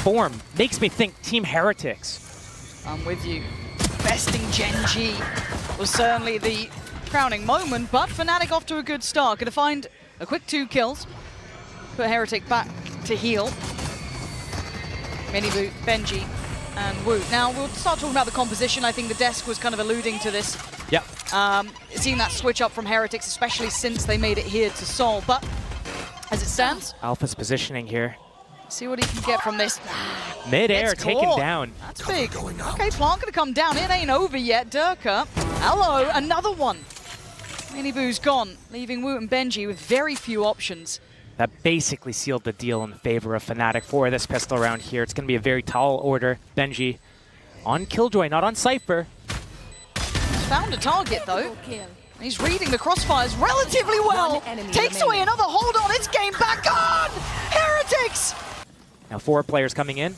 form makes me think Team Heretics. I'm with you. Besting Gen G was certainly the crowning moment, but Fnatic off to a good start. Gonna find a quick 2 kills. Put Heretic back to heal. Miniboot, Benji, and Woot. Now, we'll start talking about the composition. I think the desk was kind of alluding to this. Yep. Seeing that switch up from Heretics, especially since they made it here to Seoul. But as it stands, Alpha's positioning here. See what he can get from this. Mid-air, taken down. That's big. Okay, Plant gonna come down. It ain't over yet. Durka. Hello, another one. Miniboo's gone, leaving Woot and Benji with very few options. That basically sealed the deal in favor of Fnatic for this pistol round here. It's going to be a very tall order. Benji on Killjoy, not on Cypher. He's found a target, though. He's reading the crossfires relatively well. Takes away another hold on. It's game back on! Heretics! Now 4 players coming in.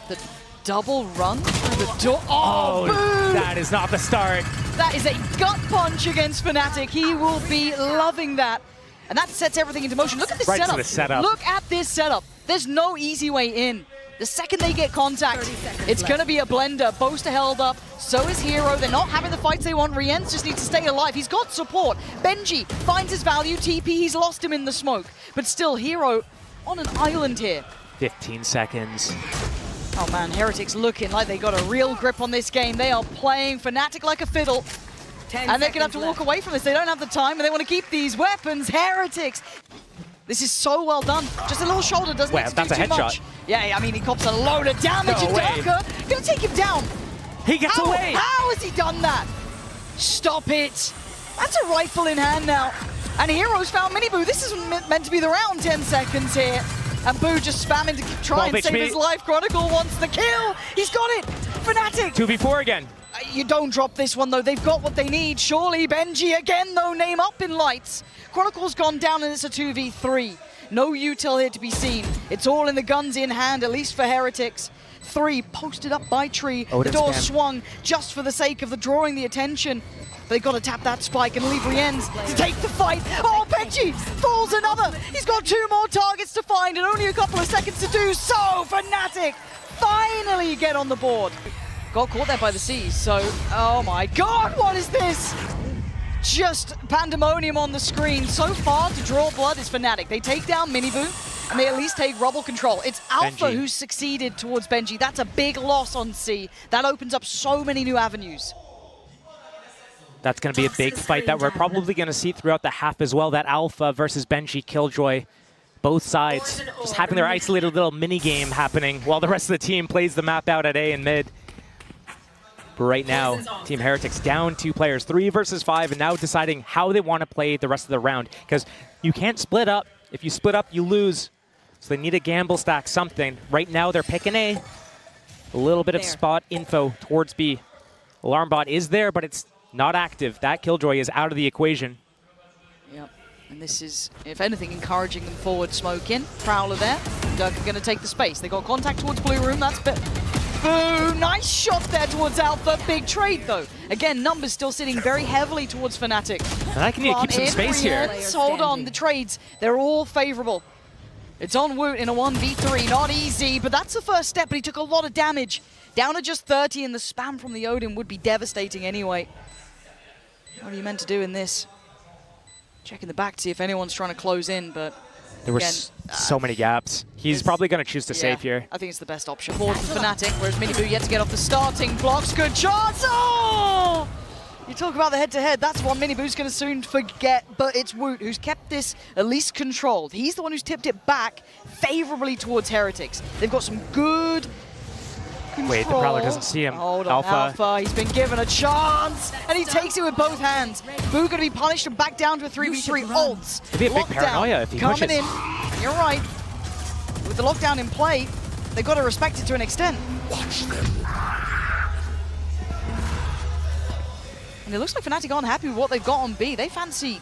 The double run through the door. Oh, boo! That is not the start. That is a gut punch against Fnatic. He will be loving that. And that sets everything into motion. Look at this right setup. To the setup. Look at this setup. There's no easy way in. The second they get contact, it's going to be a blender. Boaster held up. So is Hero. They're not having the fights they want. Rienz just needs to stay alive. He's got support. Benji finds his value. TP, he's lost him in the smoke. But still, Hero on an island here. 15 seconds. Oh man, Heretics looking like they got a real grip on this game. They are playing Fnatic like a fiddle. And they're going to have to walk away from this. They don't have the time, and they want to keep these weapons. Heretics. This is so well done. Just a little shoulder doesn't need to do too much. Yeah, I mean, he cops a load of damage. No way. Durka going to take him down. He gets away. How has he done that? Stop it. That's a rifle in hand now. And Heroes found Miniboo. This is meant to be the round. 10 seconds here. And Boo just spamming to try and save his life. Chronicle wants the kill. He's got it. Fnatic. 2v4 again. You don't drop this one, though. They've got what they need. Surely Benji again, though, name up in lights. Chronicle's gone down, and it's a 2v3. No util here to be seen. It's all in the guns in hand, at least for Heretics. 3 posted up by Tree. The door swung just for the sake of drawing the attention. They've got to tap that spike and leave Rienz to take the fight. Oh, Benji falls another. He's got 2 more targets to find and only a couple of seconds to do so. Fnatic finally get on the board. Got caught there by the seas, so, oh my god, what is this? Just pandemonium on the screen. So far to draw blood is Fnatic. They take down Miniboo, and they at least take rubble control. It's Alpha Benji who's succeeded towards Benji. That's a big loss on C. That opens up so many new avenues. That's going to be a big fight that we're probably going to see throughout the half as well. That Alpha versus Benji Killjoy. Both sides just having their isolated little mini-game happening while the rest of the team plays the map out at A and mid. But right now, Team Heretics down 2 players, 3 versus 5, and now deciding how they want to play the rest of the round. Because you can't split up. If you split up, you lose. So they need to gamble stack something. Right now, they're picking A. A little bit of spot info towards B. Alarm bot is there, but it's not active. That Killjoy is out of the equation. Yep. And this is, if anything, encouraging them forward. Smoke in. Prowler there. Durka going to take the space. They got contact towards Blue Room. That's Boo! Nice shot there towards Alpha. Big trade, though. Again, numbers still sitting very heavily towards Fnatic. And I can need to keep some space here. Hold on, the trades, they're all favorable. It's on Woot in a 1v3, not easy, but that's the first step, but he took a lot of damage. Down to just 30, and the spam from the Odin would be devastating anyway. What are you meant to do in this? Checking the back to see if anyone's trying to close in, but there were so many gaps. He's probably going to choose to save here. I think it's the best option. Forward for Fnatic, whereas Miniboo yet to get off the starting blocks. Good chance! Oh! You talk about the head-to-head, that's one Miniboo's going to soon forget, but it's Woot who's kept this at least controlled. He's the one who's tipped it back favorably towards Heretics. They've got some good control. Wait, the Prowler doesn't see him. Hold on, Alpha. He's been given a chance, and he takes it with both hands. Boo going to be punished and back down to a 3v3 ults. It'd be a big paranoia if he coming pushes. in. You're right. With the lockdown in play, they've got to respect it to an extent. Watch them. And it looks like Fnatic aren't happy with what they've got on B. They fancy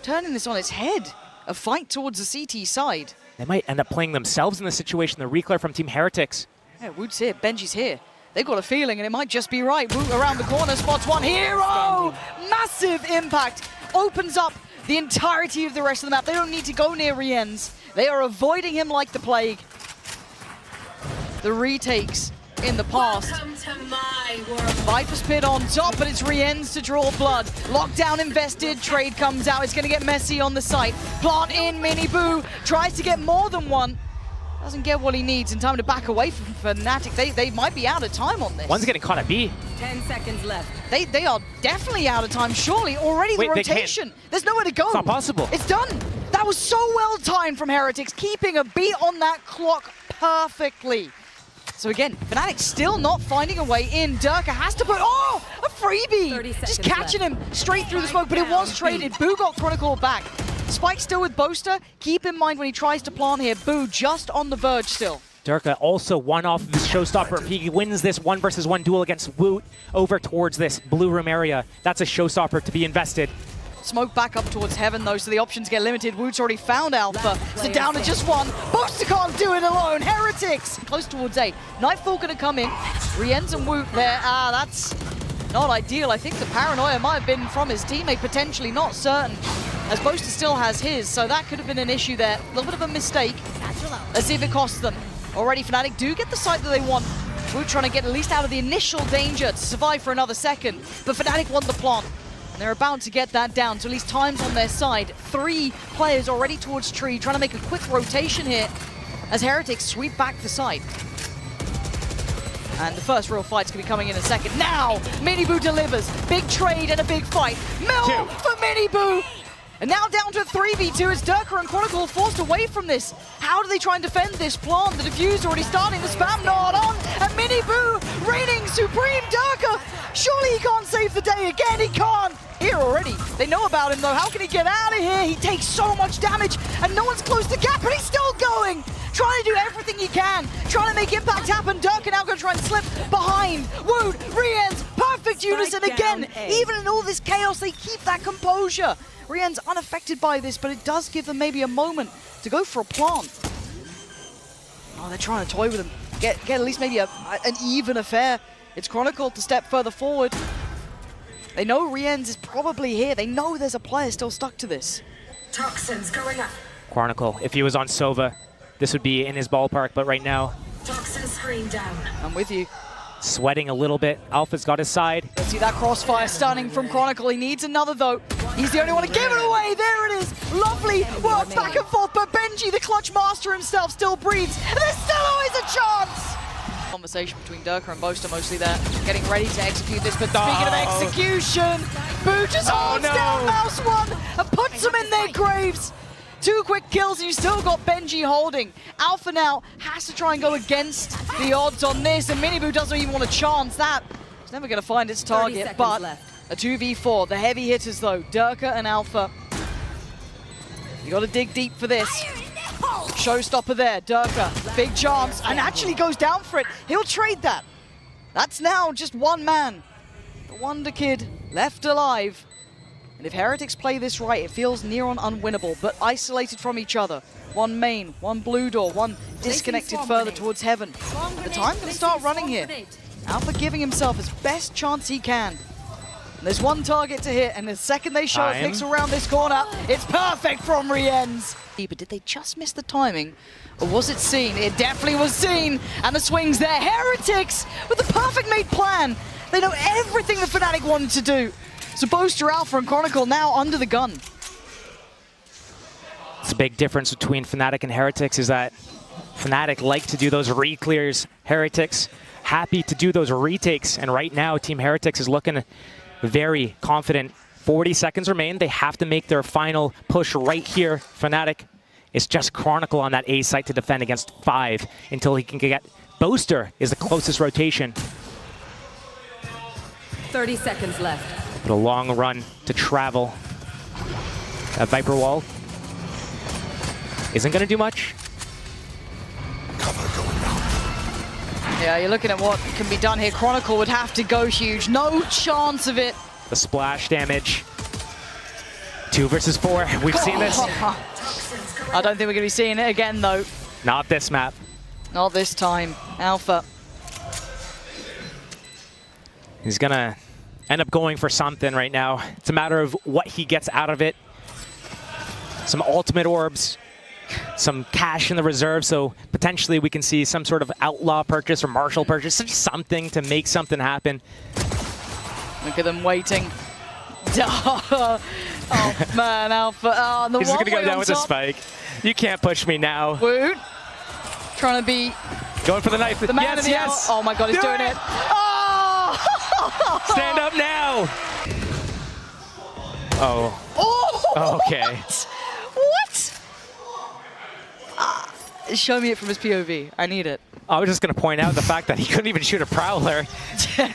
turning this on its head. A fight towards the CT side. They might end up playing themselves in this situation. The reclair from Team Heretics. Yeah, Woot's here, Benji's here. They've got a feeling, and it might just be right. Woot around the corner, spots one. Hero! Massive impact. Opens up the entirety of the rest of the map. They don't need to go near Rienz. They are avoiding him like the plague. the retakes in the past. Viper's Pit on top, but it's Rien's to draw blood. Lockdown invested, trade comes out. It's going to get messy on the site. Plant in, Miniboo tries to get more than one. Doesn't get what he needs in time to back away from Fnatic. They might be out of time on this. One's getting caught at B. 10 seconds left. They are definitely out of time, surely. Already the rotation. There's nowhere to go. It's not possible. It's done. That was so well timed from Heretics, keeping a beat on that clock perfectly. So again, Fnatic still not finding a way in. Durka has to put, oh, a freebie! Just catching him straight through the smoke, but it was traded. Boo got Chronicle back. Spike still with Boaster. Keep in mind when he tries to plant here, Boo just on the verge still. Durka also one off this showstopper. If he wins this 1v1 duel against Woot over towards this blue room area, that's a showstopper to be invested. Smoke back up towards Heaven though, so the options get limited. Woot's already found Alpha, so down to just one. Boaster can't do it alone. Heretics close towards A. Nightfall gonna come in. Rien's and Woot there. That's not ideal. I think the paranoia might have been from his teammate, potentially, not certain. As Boaster still has his, so that could have been an issue there. A little bit of a mistake. Let's see if it costs them. Already Fnatic do get the site that they want. Woot trying to get at least out of the initial danger to survive for another second, but Fnatic want the plant. And they're about to get that down, so at least time's on their side. 3 players already towards Tree, trying to make a quick rotation here as Heretics sweep back the site. And the first real fight's going to be coming in a second. Now, Miniboo delivers. Big trade and a big fight. Mill for Miniboo! And now down to a 3v2 as Durka and Chronicle forced away from this. How do they try and defend this plant? The diffuse already starting, the spam not on, and Miniboo reigning supreme. Durka, surely he can't save the day again, he can't. Here already, they know about him though. How can he get out of here? He takes so much damage and no one's closed the gap, but he's still going. Trying to do everything he can, trying to make impact happen. Durka now going to try and slip behind. Woot, Rien's, perfect unison again. Even in all this chaos, they keep that composure. Rien's unaffected by this, but it does give them maybe a moment to go for a plant. Oh, they're trying to toy with him. Get at least maybe an even affair. It's Chronicle to step further forward. They know Rien's is probably here. They know there's a player still stuck to this. Toxins going up. Chronicle, if he was on Sova, this would be in his ballpark, but right now... Toxin screen down. I'm with you. Sweating a little bit. Alpha's got his side. Let's see that crossfire stunning from Chronicle. He needs another though. He's the only one to give it away. There it is. Lovely work back and forth, but Benji, the clutch master himself, still breathes. And there's still always a chance. Conversation between Durka and Boaster mostly there, getting ready to execute this. But speaking of execution, Boo just holds down Mouse One and puts them in their graves. 2 quick kills and you still got Benji holding. Alpha now has to try and go against the odds on this, and Miniboo doesn't even want to chance that. It's never going to find its target, but a 2v4. The heavy hitters though, Durka and Alpha. You got to dig deep for this. Showstopper there, Durka, big chance, and actually goes down for it. He'll trade that. That's now just one man. The Wonder Kid left alive. And if Heretics play this right, it feels near on unwinnable, but isolated from each other. One main, one blue door, one disconnected further towards Heaven. The time going to start running here. Alpha giving himself his best chance he can. And there's one target to hit, and the second they show it picks around this corner, it's perfect from Rien's. But did they just miss the timing? Or was it seen? It definitely was seen. And the swings there. Heretics with the perfect made plan. They know everything the Fnatic wanted to do. So Boaster, Alpha, and Chronicle now under the gun. It's a big difference between Fnatic and Heretics is that Fnatic like to do those re-clears. Heretics happy to do those retakes. And right now, Team Heretics is looking very confident. 40 seconds remain. They have to make their final push right here. Fnatic is just Chronicle on that A site to defend against 5 until he can get... Boaster is the closest rotation. 30 seconds left. But a long run to travel. That Viper wall isn't going to do much. Yeah, you're looking at what can be done here. Chronicle would have to go huge. No chance of it. The splash damage. 2 versus 4. We've seen this. I don't think we're going to be seeing it again, though. Not this map. Not this time. Alpha. He's going to end up going for something right now. It's a matter of what he gets out of it. Some ultimate orbs. some cash in the reserve, so potentially we can see some sort of outlaw purchase or marshal purchase, just something to make something happen. Look at them waiting. Oh man, Alpha. Oh, the He's just one gonna go way down on with a top. spike. You can't push me now. Woot. Trying to be Going for the knife. the man Yes, of the yes. hour. Oh my god, he's Do doing it. Oh! Stand up now. Oh. Oh! Okay. What? Show me it from his POV. I need it. I was just going to point out the fact that he couldn't even shoot a Prowler,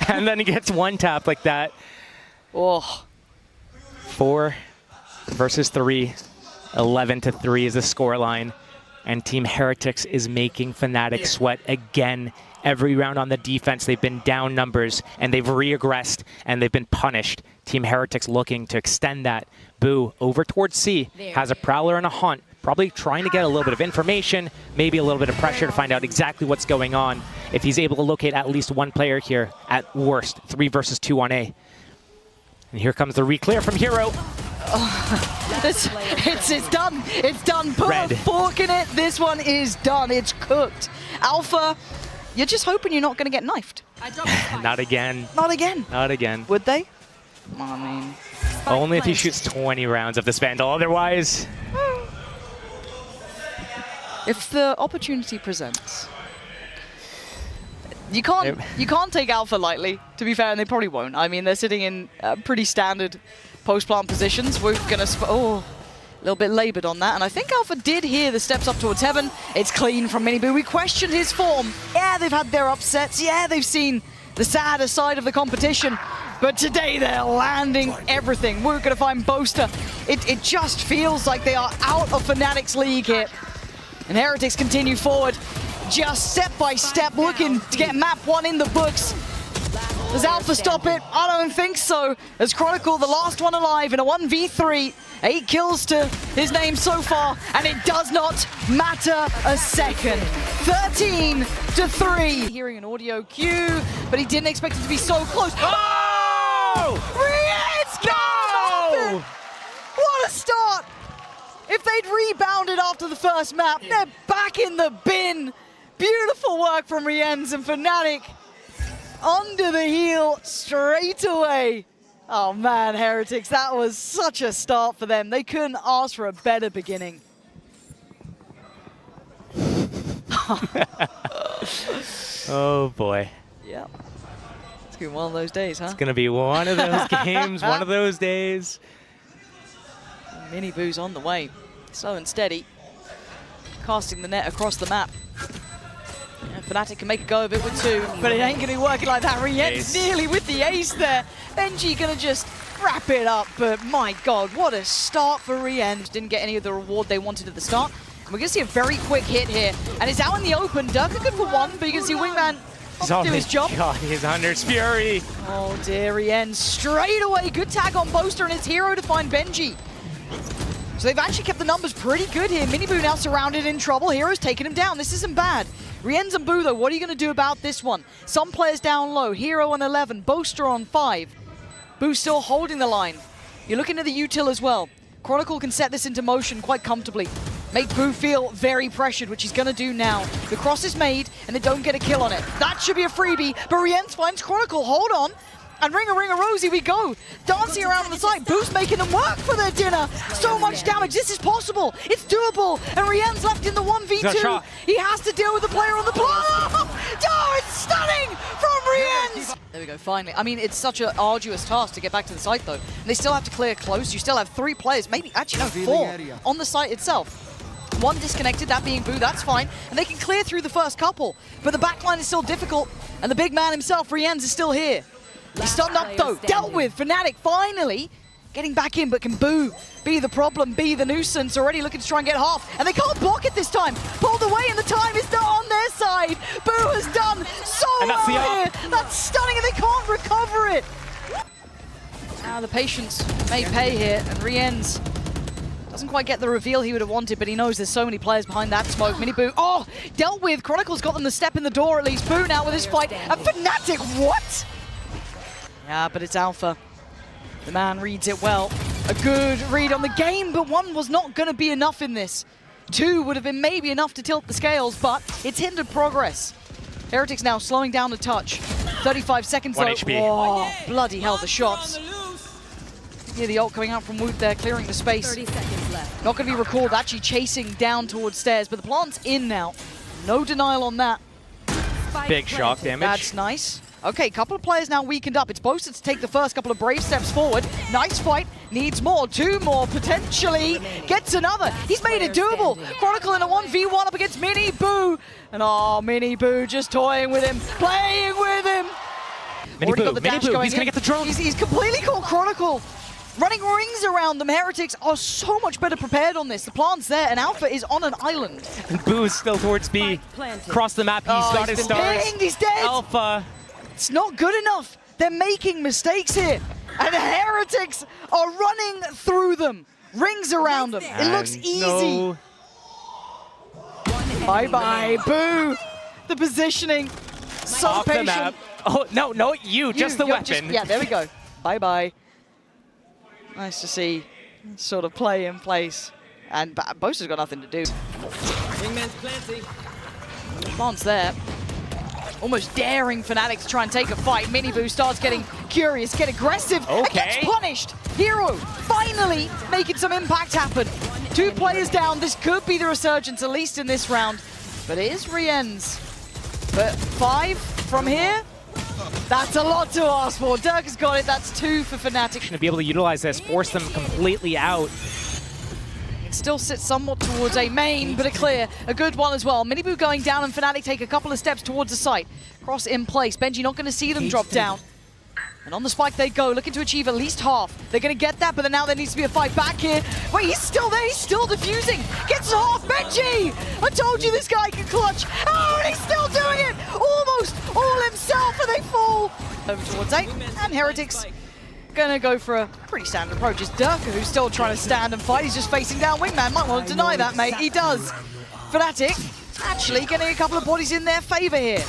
and then he gets one tap like that. Oh. 4 versus 3. 11-3 is the scoreline. And Team Heretics is making Fnatic sweat again. Every round on the defense, they've been down numbers, and they've regressed, and they've been punished. Team Heretics looking to extend that. Boo over towards C, has a Prowler and a Hunt. Probably trying to get a little bit of information, maybe a little bit of pressure to find out exactly what's going on. If he's able to locate at least one player here, at worst, 3 versus 2 on A. And here comes the re-clear from Hero. It's done. It's done. Put Red. a fork in it. This one is done. It's cooked. Alpha, you're just hoping you're not going to get knifed. Not again. Not again. Not again. Would they? I mean, Only if he shoots 20 rounds of this Vandal. Otherwise, if the opportunity presents. You can't take Alpha lightly, to be fair, and they probably won't. I mean, they're sitting in pretty standard post-plant positions. We're going to... a little bit labored on that, and I think Alpha did hear the steps up towards heaven. It's clean from Miniboo. We questioned his form. Yeah, they've had their upsets. Yeah, they've seen the sadder side of the competition. But today they're landing everything. We're going to find Boaster. It just feels like they are out of Fnatic's league here. And Heretics continue forward, just step by step, looking to get map 1 in the books. Does Alpha stop it? I don't think so. As Chronicle, the last one alive in a 1v3. 8 kills to his name so far, and it does not matter a second. 13-3. Hearing an audio cue, but he didn't expect it to be so close. oh! No! What a start! If they'd rebounded after the first map, they're back in the bin. Beautiful work from Rienz and Fnatic. Under the heel straight away. Oh man, Heretics, that was such a start for them. They couldn't ask for a better beginning. Oh boy. Yeah. It's gonna be one of those days, huh? It's going to be one of those games, one of those days. Miniboo's on the way. Slow and steady. Casting the net across the map. Yeah, Fnatic can make a go of it with 2, but it ain't going to be working like that. Rien's nearly with the ace there. Benji going to just wrap it up, but my god, what a start for Rienz. Didn't get any of the reward they wanted at the start. And we're going to see a very quick hit here, and it's out in the open. Durka good for 1, but you can see Wingman off to do his job. God, he's under Fury. Oh dear, Rienz straight away. Good tag on Boaster, and it's Hero to find Benji. So they've actually kept the numbers pretty good here. Miniboo now surrounded in trouble. Hero's taking him down. This isn't bad. Rienz and Boo, though, what are you going to do about this one? Some players down low. Hero on 11, Boaster on 5. Boo still holding the line. You're looking at the util as well. Chronicle can set this into motion quite comfortably. Make Boo feel very pressured, which he's going to do now. The cross is made, and they don't get a kill on it. That should be a freebie, but Rienz finds Chronicle. Hold on. And ring a Rosie we go. Dancing around on the side. Boo's making them work for their dinner. So much damage. This is possible. It's doable. And Rien's left in the 1v2. He has to deal with the player on the block. Oh, it's stunning from Rienz. There we go, finally. I mean, it's such an arduous task to get back to the site, though. And they still have to clear close. You still have 3 players, maybe, actually, no, 4 on the site itself. 1 disconnected, that being Boo, that's fine. And they can clear through the first couple. But the backline is still difficult. And the big man himself, Rienz, is still here. He's stunned up though, dealt with. Fnatic finally getting back in, but can Boo be the problem, be the nuisance? Already looking to try and get half, and they can't block it this time. Pulled away, and the time is not on their side. Boo has done so well here. That's stunning, and they can't recover it. Now the patience may pay here, and Rienz doesn't quite get the reveal he would have wanted, but he knows there's so many players behind that smoke. Miniboo, oh, dealt with. Chronicle's got them the step in the door at least. Boo now with his fight, and Fnatic, what? Yeah, but it's Alpha. The man reads it well. A good read on the game, but 1 was not going to be enough in this. 2 would have been maybe enough to tilt the scales, but it's hindered progress. Heretics now slowing down a touch. 35 seconds One though. HP. Oh, bloody hell, the shots. Hear the ult coming out from Woot there, clearing the space. 30 seconds left. Not going to be recalled, actually chasing down towards stairs, but the plant's in now. No denial on that. Spike Big shock planted. damage. That's nice. Okay, couple of players now weakened up. It's Bosa to take the first couple of brave steps forward. Nice fight. Needs more. 2 more, potentially. Gets another. He's made it doable. Chronicle in a 1v1 up against Mini Boo. And oh, Mini Boo just toying with him, playing with him. Mini Already Boo, got the Mini dash Boo, going he's gonna in. get the drone. He's completely caught Chronicle. Running rings around them. Heretics are so much better prepared on this. The plant's there, and Alpha is on an island. And Boo's still towards B. Spike planted. Across the map, he's Oh, got he's his been stars. pinged, he's dead. Alpha. It's not good enough. They're making mistakes here. And the Heretics are running through them. Rings around them. It looks And easy. no- Bye-bye, Boo. The positioning. So Off the patient. map. Oh, no, you, just the you're weapon. yeah, there we go. Bye-bye. Nice to see sort of play in place. And Bosa's got nothing to do. Wingman's planting. Plant's there. Almost daring Fnatic to try and take a fight. Miniboo starts getting curious, get aggressive, and gets Okay. punished. Hero finally making some impact happen. 2 players down. This could be the resurgence, at least in this round. But it is Rien's. But 5 from here, that's a lot to ask for. Dirk has got it. That's 2 for Fnatic. To be able to utilize this, force them completely out. It still sits somewhat towards a main, but a clear. A good one as well. Miniboo going down and Fnatic take a couple of steps towards the site. Cross in place. Benji not going to see them drop down. And on the spike they go, looking to achieve at least half. They're going to get that, but then now there needs to be a fight back here. Wait, he's still there. He's still defusing. Gets half. Benji! I told you this guy can clutch. Oh, and he's still doing it. Almost all himself, and they fall. Over towards 8. And Heretics gonna go for a pretty standard approach. It's Durka who's still trying to stand and fight. He's just facing down Wingman. Might want to deny that, mate. He does. Fnatic actually getting a couple of bodies in their favor here.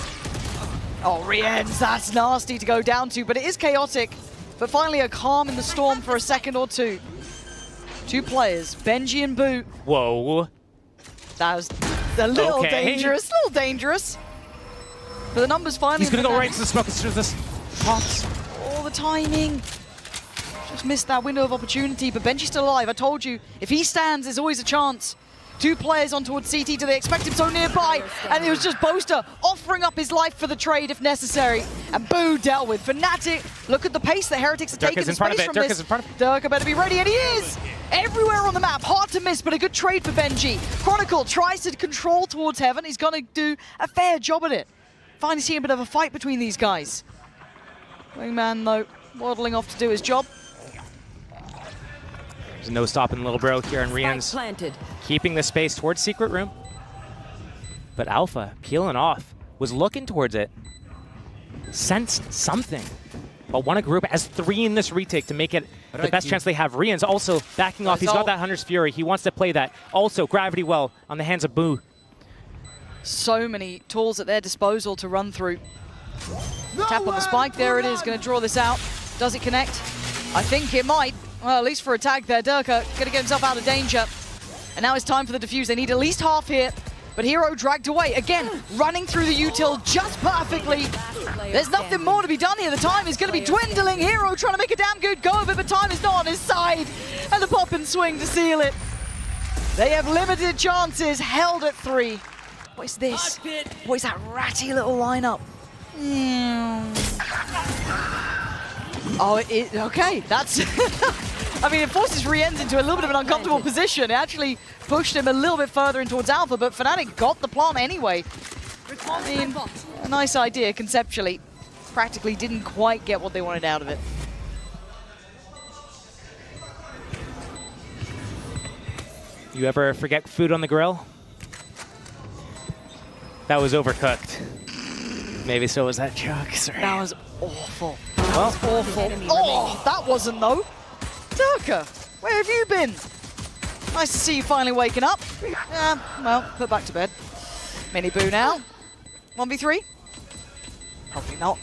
Oh, Rien's, that's nasty to go down to, but it is chaotic. But finally a calm in the storm for a second or two. 2 players, Benji and Boo. Whoa. That was a little Okay. dangerous, But the numbers finally... He's gonna go Fnatic. right to the smoke. It's just this pops. Oh, the timing. Just missed that window of opportunity, but Benji's still alive. I told you, if he stands, there's always a chance. 2 players on towards CT. Do they expect him so nearby? And it was just Boaster offering up his life for the trade if necessary. And Boo dealt with. Fnatic, look at the pace that Heretics are Dirk taking is the in front of space it. from Dirk this. is in front of it. Dirk better be ready, and he is! Everywhere on the map, hard to miss, but a good trade for Benji. Chronicle tries to control towards Heaven. He's going to do a fair job at it. Finally seeing a bit of a fight between these guys. Wingman, though, waddling off to do his job. There's no stopping Little Bro here, and Spike Rien's planted. keeping the space towards Secret Room. But Alpha, peeling off, was looking towards it. Sensed something. But won a group, has 3 in this retake to make it the best chance they have. Rien's also backing off. He's got that Hunter's Fury. He wants to play that. Also, Gravity Well on the hands of Boo. So many tools at their disposal to run through. Tap on the spike, there it is, going to draw this out. Does it connect? I think it might. Well, at least for a tag there, Durka going to get himself out of danger. And now it's time for the defuse. They need at least half here, but Hero dragged away. Again, running through the util just perfectly. There's nothing more to be done here. The time is going to be dwindling. Hero trying to make a damn good go of it, but time is not on his side. And the pop and swing to seal it. They have limited chances, held at 3. What is this? What is that ratty little lineup? Oh, okay, that's... I mean, it forces Rien's into a little bit of an uncomfortable position. It actually pushed him a little bit further in towards Alpha, but Fnatic got the plant anyway. I mean, a nice idea conceptually. Practically didn't quite get what they wanted out of it. You ever forget food on the grill? That was overcooked. Maybe so was that Chuck. Sorry. That was awful. Well, Awful. Oh, that wasn't though. Durka, where have you been? Nice to see you finally waking up. Yeah, well, put back to bed. Mini Boo now. 1v3? Probably not.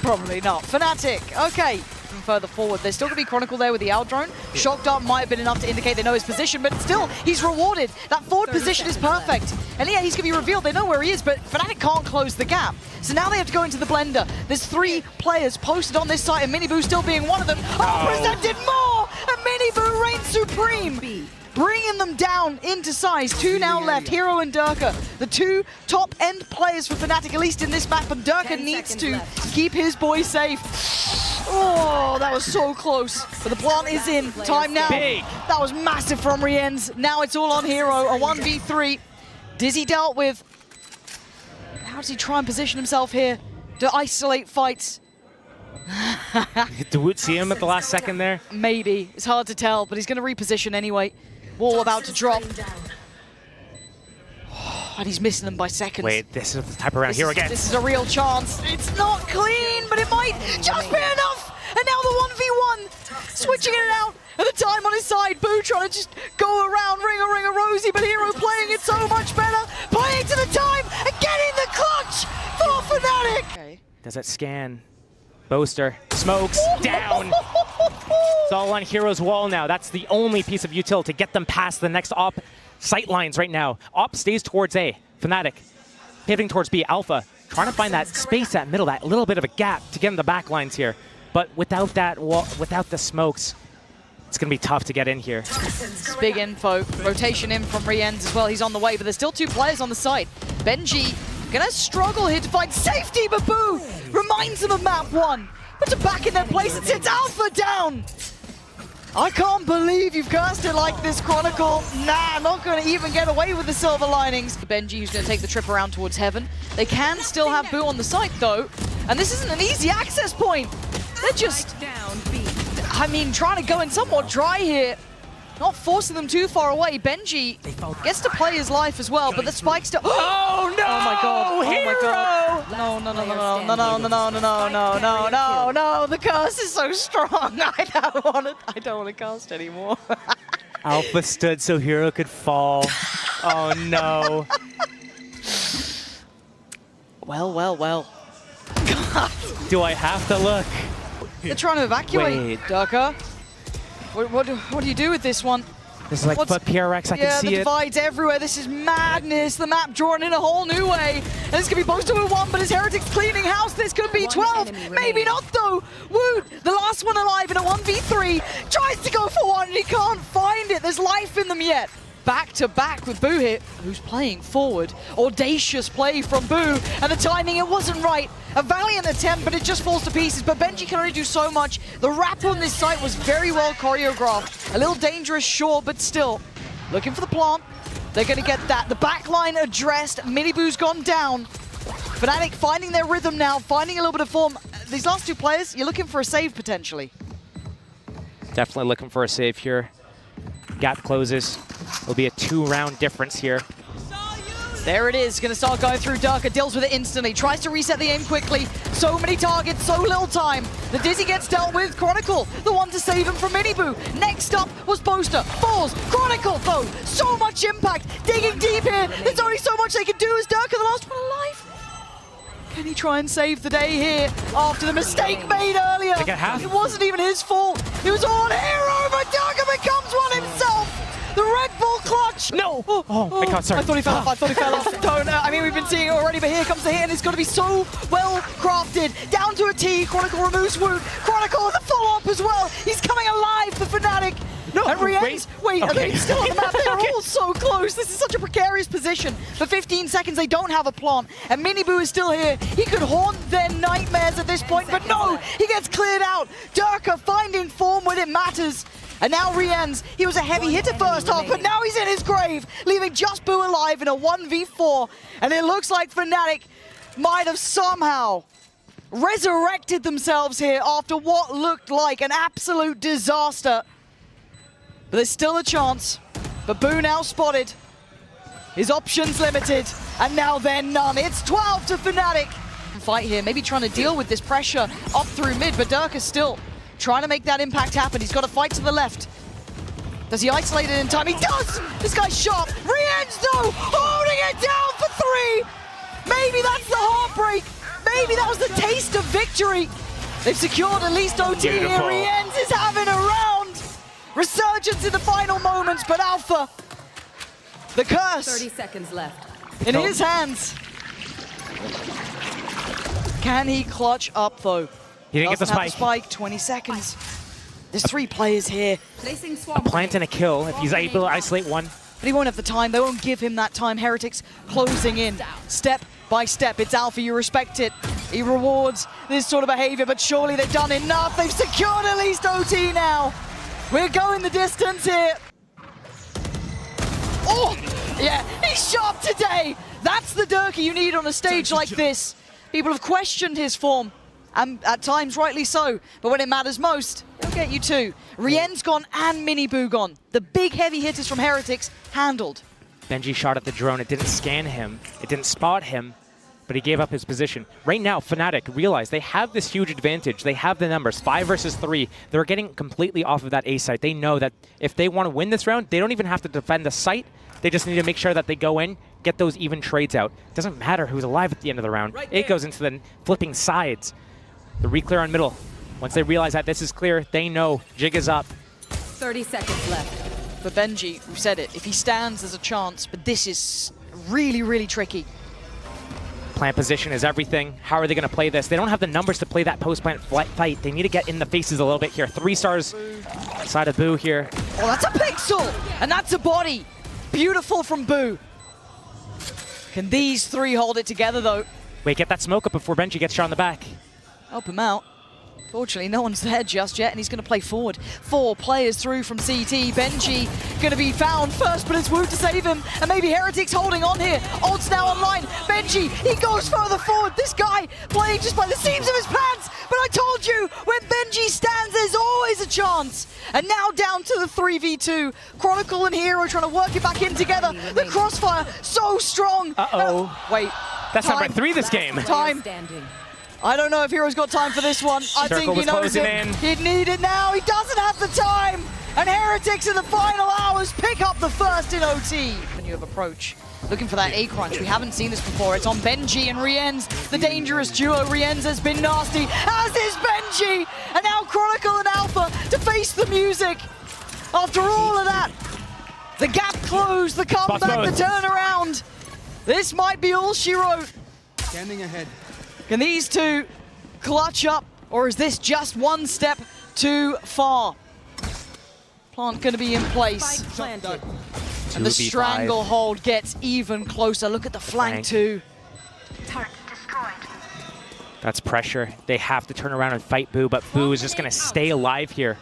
Probably not. Fnatic, okay. even further forward. There's still going to be Chronicle there with the Owl drone. Shock Dart might have been enough to indicate they know his position, but still, he's rewarded. That forward position is perfect. And yeah, he's going to be revealed. They know where he is, but Fnatic can't close the gap. So now they have to go into the blender. There's 3 players posted on this site, and Miniboo still being one of them. Oh, presented more! And Miniboo reigns supreme! Bringing them down into size. 2 now left, Hero and Durka. The 2 top-end players for Fnatic, at least in this map, and Durka needs to keep his boy safe. Oh, that was so close. But the plant is in. Time now. Big. That was massive from Rienz. Now it's all on Hero, a 1v3. Dizzy dealt with. How does he try and position himself here to isolate fights? Did Woot see him at the last second there? Maybe. It's hard to tell, but he's going to reposition anyway. Wall about to drop. And he's missing them by seconds. Wait, this is the type of round Hero again. This is a real chance. It's not clean, but it might just be enough. And now the 1v1. Switching it out. At the time on his side, Boo trying to just go around, ring a Rosie, but Hero playing it so much better. Playing to the time and getting the clutch for Fnatic. Okay. Does it scan? Boaster. Smokes. Down. It's all on Hero's wall now. That's the only piece of utility to get them past the next op sight lines right now. Op stays towards A. Fnatic pivoting towards B. Alpha trying to find that space, that middle, that little bit of a gap to get in the back lines here. But without that wall, without the smokes, it's going to be tough to get in here. It's big info. Rotation in from Rienz as well. He's on the way, but there's still 2 players on the side. Benji gonna struggle here to find safety, but Boo reminds them of map 1. Puts it back in their place and sits Alpha down. I can't believe you've cast it like this, Chronicle. Nah, not gonna even get away with the silver linings. Benji, who's gonna take the trip around towards Heaven. They can still have Boo on the site though, and this isn't an easy access point. They're just, I mean, trying to go in somewhat dry here. Not forcing them too far away. Benji gets to play his life as well, but the spike still. Oh no! Oh my god! Oh my god! No! No! The curse is so strong. I don't want to cast anymore. Alpha stood so Hero could fall. Oh no! Well. Do I have to look? They're trying to evacuate. Wait. Durka. What do you do with this one? This is like foot PRX, I can see the it. divides everywhere. This is madness. The map drawn in a whole new way. And this could be boasted with 1, but his Heretics cleaning house. This could be 12. Maybe not, though. Woot, the last one alive in a 1v3, tries to go for 1, and he can't find it. There's life in them yet. Back to back with Boo here, who's playing forward. Audacious play from Boo, and the timing, it wasn't right. A valiant attempt, but it just falls to pieces. But Benji can only do so much. The wrap on this site was very well choreographed. A little dangerous, sure, but still. Looking for the plant. They're going to get that. The backline addressed. Miniboo's gone down. Fnatic finding their rhythm now, finding a little bit of form. These last 2 players, you're looking for a save potentially. Definitely looking for a save here. Gap closes. It'll be a 2-round difference here. There it is, gonna start going through Durka, deals with it instantly, tries to reset the aim quickly. So many targets, so little time. The Dizzy gets dealt with, Chronicle, the one to save him from Miniboo. Next up was Boaster, falls, Chronicle though, so much impact, digging deep here. There's only so much they can do as Durka, the last one alive. Can he try and save the day here after the mistake made earlier? It wasn't even his fault. It was all on Hero, but Durka becomes one himself. The Red Bull clutch! No! Oh my god, sorry. I thought he fell off. Don't, I mean, we've been seeing it already, but here comes the hit, and it's going to be so well crafted. Down to a T, Chronicle removes Woot. Chronicle with a full up as well. He's coming alive for Fnatic. No, and Rienz, wait, okay. are they still on the map? They're all so close. This is such a precarious position. For 15 seconds, they don't have a plant. And Miniboo is still here. He could haunt their nightmares at this point, but no, he gets cleared out. Durka finding form when it matters. And now Rienz, he was a heavy hitter first half, but now he's in his grave, leaving just Boo alive in a 1v4. And it looks like Fnatic might have somehow resurrected themselves here after what looked like an absolute disaster. But there's still a chance. But Boo now spotted. His options limited, and now they're none. It's 12 to Fnatic. Fight here, maybe trying to deal with this pressure up through mid, but Durka's still trying to make that impact happen. He's got to fight to the left. Does he isolate it in time? He does! This guy's sharp. Rienz, though, holding it down for 3. Maybe that's the heartbreak. Maybe that was the taste of victory. They've secured at least OT here. Beautiful. Rienz is having a round. Resurgence in the final moments, but Alpha, the curse 30 seconds left. in his hands. Can he clutch up though? He didn't get the Doesn't have spike. 20 seconds. There's 3 players here, Placing swamp. Plant and a kill if he's able to isolate one. but he won't have the time. They won't give him that time. Heretics closing in, step by step. It's Alpha, you respect it. He rewards this sort of behavior, but surely they've done enough. They've secured at least OT now. We're going the distance here. Oh, yeah, he's sharp today. That's the Durkee you need on a stage like this. People have questioned his form, and at times rightly so, but when it matters most, he'll get you too. Rien's gone and Mini Boo gone. The big heavy hitters from Heretics handled. Benji shot at the drone. It didn't scan him. It didn't spot him, but he gave up his position. Right now, Fnatic realize they have this huge advantage. They have the numbers, 5 versus 3. They're getting completely off of that A site. They know that if they want to win this round, they don't even have to defend the site. They just need to make sure that they go in, get those even trades out. It doesn't matter who's alive at the end of the round. It goes into the flipping sides. The re-clear on middle. Once they realize that this is clear, they know Jig is up. 30 seconds left. For Benji, we've said it, if he stands, there's a chance, but this is really, really tricky. Plant position is everything. How are they going to play this? They don't have the numbers to play that post-plant fight. They need to get in the faces a little bit here. 3 stars side of Boo here. Oh, that's a pixel, and that's a body. Beautiful from Boo. Can these 3 hold it together, though? Wait, get that smoke up before Benji gets shot in the back. Help him out. Fortunately, no one's there just yet, and he's going to play forward. 4 players through from CT. Benji going to be found first, but it's Wu to save him. And maybe Heretics holding on here. Ult's now online. Benji, he goes further forward. This guy playing just by the seams of his pants. But I told you, when Benji stands, there's always a chance. And now down to the 3v2. Chronicle and Hero trying to work it back in together. The crossfire, so strong. Uh-oh. Wait. That's Time. number 3 this game. Time. Standing. I don't know if Hero's got time for this one. I Circle think he was knows closing it. in. He'd need it now. He doesn't have the time. And Heretics in the final hours pick up the first in OT. When you have approach, looking for that A crunch. We haven't seen this before. It's on Benji and Rienz. The dangerous duo. Rienz has been nasty, as is Benji. And now Chronicle and Alpha to face the music. After all of that, the gap closed, the comeback, the turnaround. This might be all she wrote. Standing ahead. Can these 2 clutch up, or is this just one step too far? Plant going to be in place. Spike planted. And the 2v5. stranglehold gets even closer. Look at the flank too. That's pressure. They have to turn around and fight Boo, but Boo is just going to stay alive here.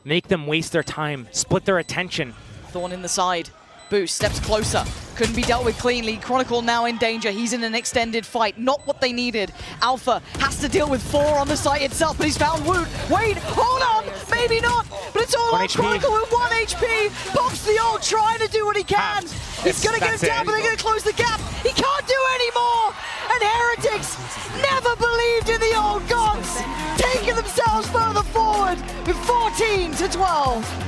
Make them waste their time, split their attention. Thorn in the side. Boo steps closer. Couldn't be dealt with cleanly. Chronicle now in danger. He's in an extended fight. Not what they needed. Alpha has to deal with 4 on the site itself, but he's found Woot. Wait, hold on. Maybe not. But it's all 1 on HP. Chronicle with 1 HP. Pops the ult, trying to do what he can. He's going to get That's him down, it. but they're going to close the gap. He can't do any more. And Heretics never believed in the old gods, taking themselves further forward with 14-12.